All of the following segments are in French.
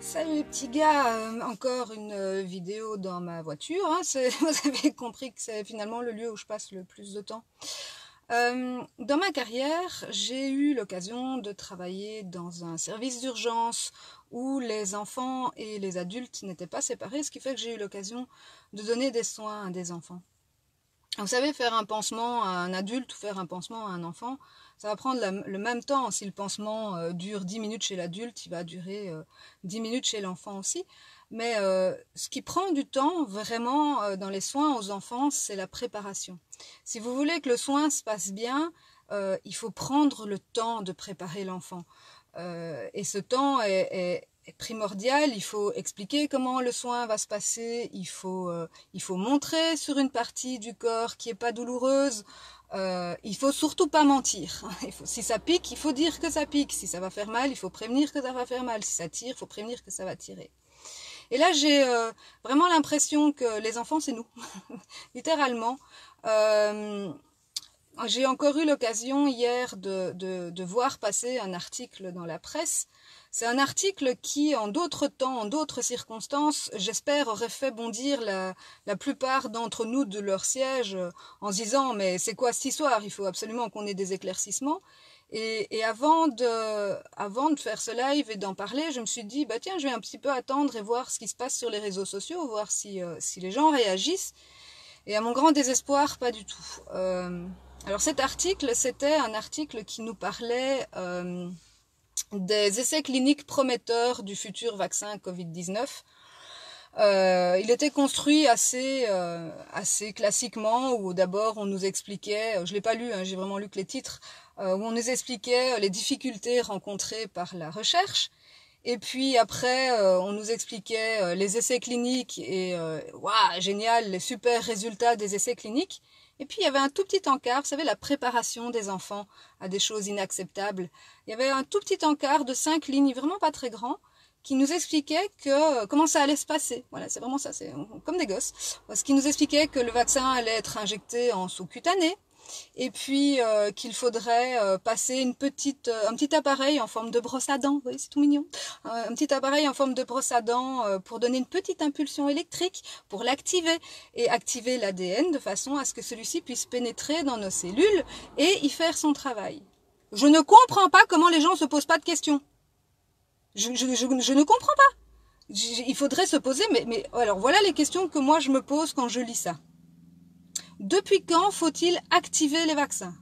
Salut les petits gars, encore une vidéo dans ma voiture, hein. Vous avez compris que c'est finalement le lieu où je passe le plus de temps. Dans ma carrière, j'ai eu l'occasion de travailler dans un service d'urgence où les enfants et les adultes n'étaient pas séparés, ce qui fait que j'ai eu l'occasion de donner des soins à des enfants. Vous savez, faire un pansement à un adulte ou faire un pansement à un enfant, ça va prendre le même temps. Si le pansement dure 10 minutes chez l'adulte, il va durer 10 minutes chez l'enfant aussi. Mais ce qui prend du temps vraiment dans les soins aux enfants, c'est la préparation. Si vous voulez que le soin se passe bien, il faut prendre le temps de préparer l'enfant. Et ce temps est primordial. Il faut expliquer comment le soin va se passer, il faut montrer sur une partie du corps qui est pas douloureuse. Il faut surtout pas mentir. Si ça pique, il faut dire que ça pique. Si ça va faire mal, il faut prévenir que ça va faire mal. Si ça tire, il faut prévenir que ça va tirer. Et là, j'ai vraiment l'impression que les enfants, c'est nous, littéralement. J'ai encore eu l'occasion hier de voir passer un article dans la presse. C'est un article qui, en d'autres temps, en d'autres circonstances, j'espère, aurait fait bondir la plupart d'entre nous de leur siège en se disant « mais c'est quoi cette histoire? Il faut absolument qu'on ait des éclaircissements ». Et avant de faire ce live et d'en parler, je me suis dit « bah tiens, je vais un petit peu attendre et voir ce qui se passe sur les réseaux sociaux, voir si les gens réagissent ». Et à mon grand désespoir, pas du tout. Alors cet article, c'était un article qui nous parlait des essais cliniques prometteurs du futur vaccin Covid-19. Il était construit assez classiquement, où d'abord on nous expliquait, je l'ai pas lu, hein, j'ai vraiment lu que les titres, où on nous expliquait les difficultés rencontrées par la recherche. Et puis après, on nous expliquait les essais cliniques et waouh, génial, les super résultats des essais cliniques. Et puis il y avait un tout petit encart, vous savez, la préparation des enfants à des choses inacceptables. Il y avait un tout petit encart de 5 lignes, vraiment pas très grand, qui nous expliquait comment ça allait se passer. Voilà, c'est vraiment ça, c'est comme des gosses. Ce qui nous expliquait que le vaccin allait être injecté en sous-cutané, et puis qu'il faudrait passer un petit appareil en forme de brosse à dents, vous voyez, c'est tout mignon, un petit appareil en forme de brosse à dents pour donner une petite impulsion électrique, pour l'activer, et activer l'ADN de façon à ce que celui-ci puisse pénétrer dans nos cellules et y faire son travail. Je ne comprends pas comment les gens se posent pas de questions. Je ne comprends pas. Il faudrait se poser, mais alors voilà les questions que moi je me pose quand je lis ça. Depuis quand faut-il activer les vaccins?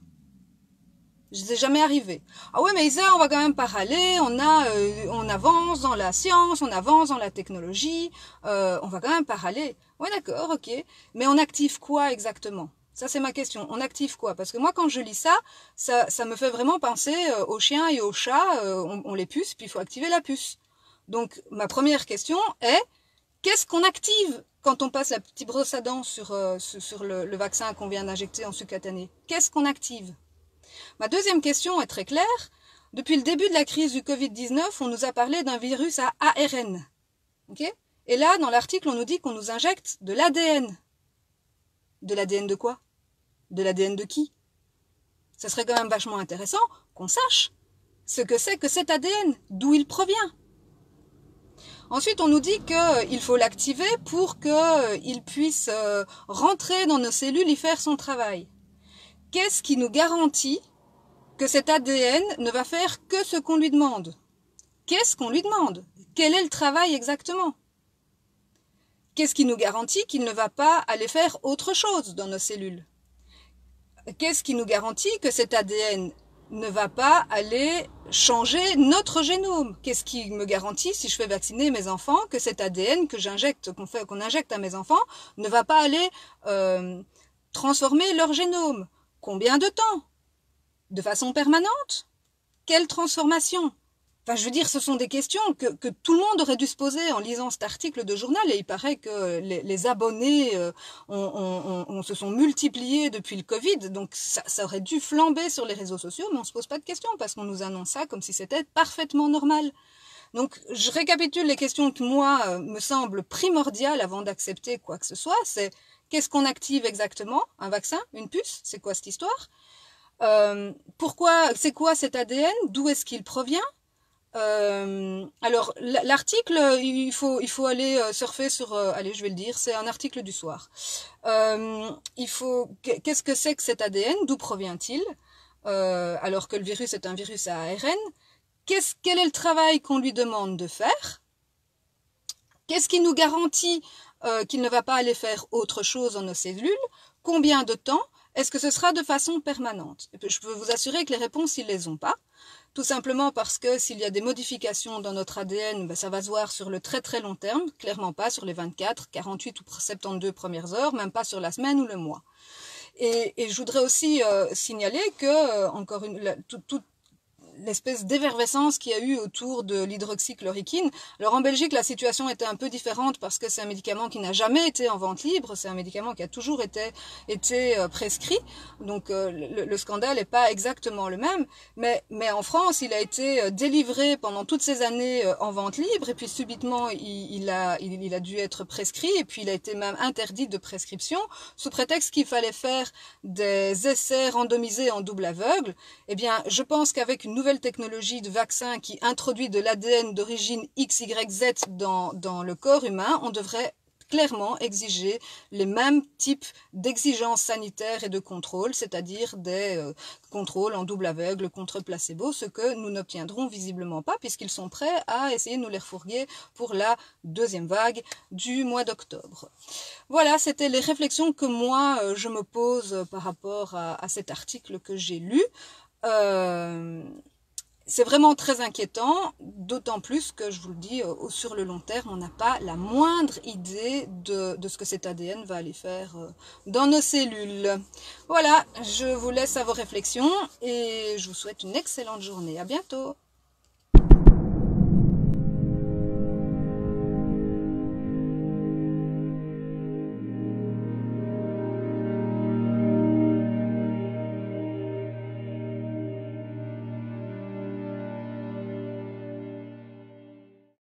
Je sais jamais arrivé. Ah ouais, mais Isa, on va quand même pas râler. On avance dans la science, on avance dans la technologie. On va quand même pas râler. Ouais, d'accord, ok. Mais on active quoi exactement? Ça, c'est ma question. On active quoi? Parce que moi, quand je lis ça me fait vraiment penser aux chiens et aux chats. On les puce, puis il faut activer la puce. Donc, ma première question est, qu'est-ce qu'on active quand on passe la petite brosse à dents sur le vaccin qu'on vient d'injecter en sous-cutané? Qu'est-ce qu'on active? Ma deuxième question est très claire. Depuis le début de la crise du Covid-19, on nous a parlé d'un virus à ARN. Okay? Et là, dans l'article, on nous dit qu'on nous injecte de l'ADN. De l'ADN de quoi? De l'ADN de qui? Ce serait quand même vachement intéressant qu'on sache ce que c'est que cet ADN, d'où il provient. Ensuite, on nous dit qu'il faut l'activer pour qu'il puisse rentrer dans nos cellules et faire son travail. Qu'est-ce qui nous garantit que cet ADN ne va faire que ce qu'on lui demande? Qu'est-ce qu'on lui demande? Quel est le travail exactement? Qu'est-ce qui nous garantit qu'il ne va pas aller faire autre chose dans nos cellules? Qu'est-ce qui nous garantit que cet ADN ne va pas aller changer notre génome? Qu'est-ce qui me garantit, si je fais vacciner mes enfants, que cet ADN qu'on injecte à mes enfants ne va pas aller transformer leur génome? Combien de temps? De façon permanente? Quelle transformation? Enfin, je veux dire, ce sont des questions que tout le monde aurait dû se poser en lisant cet article de journal, et il paraît que les abonnés se sont multipliés depuis le Covid, donc ça aurait dû flamber sur les réseaux sociaux, mais on se pose pas de questions parce qu'on nous annonce ça comme si c'était parfaitement normal. Donc, je récapitule les questions qui, moi, me semblent primordiales avant d'accepter quoi que ce soit. C'est qu'est-ce qu'on active exactement? Un vaccin? Une puce? C'est quoi cette histoire? C'est quoi cet ADN? D'où est-ce qu'il provient? Alors, l'article, il faut aller surfer sur... allez, je vais le dire, c'est un article du soir. Qu'est-ce que c'est que cet ADN? D'où provient-il? Alors que le virus est un virus à ARN. Quel est le travail qu'on lui demande de faire? Qu'est-ce qui nous garantit qu'il ne va pas aller faire autre chose dans nos cellules? Combien de temps? Est-ce que ce sera de façon permanente? Et puis, je peux vous assurer que les réponses, ils les ont pas. Tout simplement parce que s'il y a des modifications dans notre ADN, ben ça va se voir sur le très très long terme, clairement pas sur les 24, 48 ou 72 premières heures, même pas sur la semaine ou le mois. Et je voudrais aussi signaler que, encore toute l'espèce d'effervescence qu'il y a eu autour de l'hydroxychloroquine. Alors en Belgique, la situation était un peu différente parce que c'est un médicament qui n'a jamais été en vente libre, c'est un médicament qui a toujours été prescrit, donc le scandale n'est pas exactement le même, mais en France, il a été délivré pendant toutes ces années en vente libre, et puis subitement, il a dû être prescrit, et puis il a été même interdit de prescription, sous prétexte qu'il fallait faire des essais randomisés en double aveugle. Eh bien, je pense qu'avec une nouvelle technologie de vaccin qui introduit de l'ADN d'origine XYZ dans le corps humain, on devrait clairement exiger les mêmes types d'exigences sanitaires et de contrôles, c'est-à-dire des contrôles en double aveugle contre placebo, ce que nous n'obtiendrons visiblement pas puisqu'ils sont prêts à essayer de nous les refourguer pour la deuxième vague du mois d'octobre. Voilà, c'était les réflexions que moi je me pose par rapport à cet article que j'ai lu. C'est vraiment très inquiétant, d'autant plus que, je vous le dis, sur le long terme, on n'a pas la moindre idée de ce que cet ADN va aller faire dans nos cellules. Voilà, je vous laisse à vos réflexions et je vous souhaite une excellente journée. À bientôt!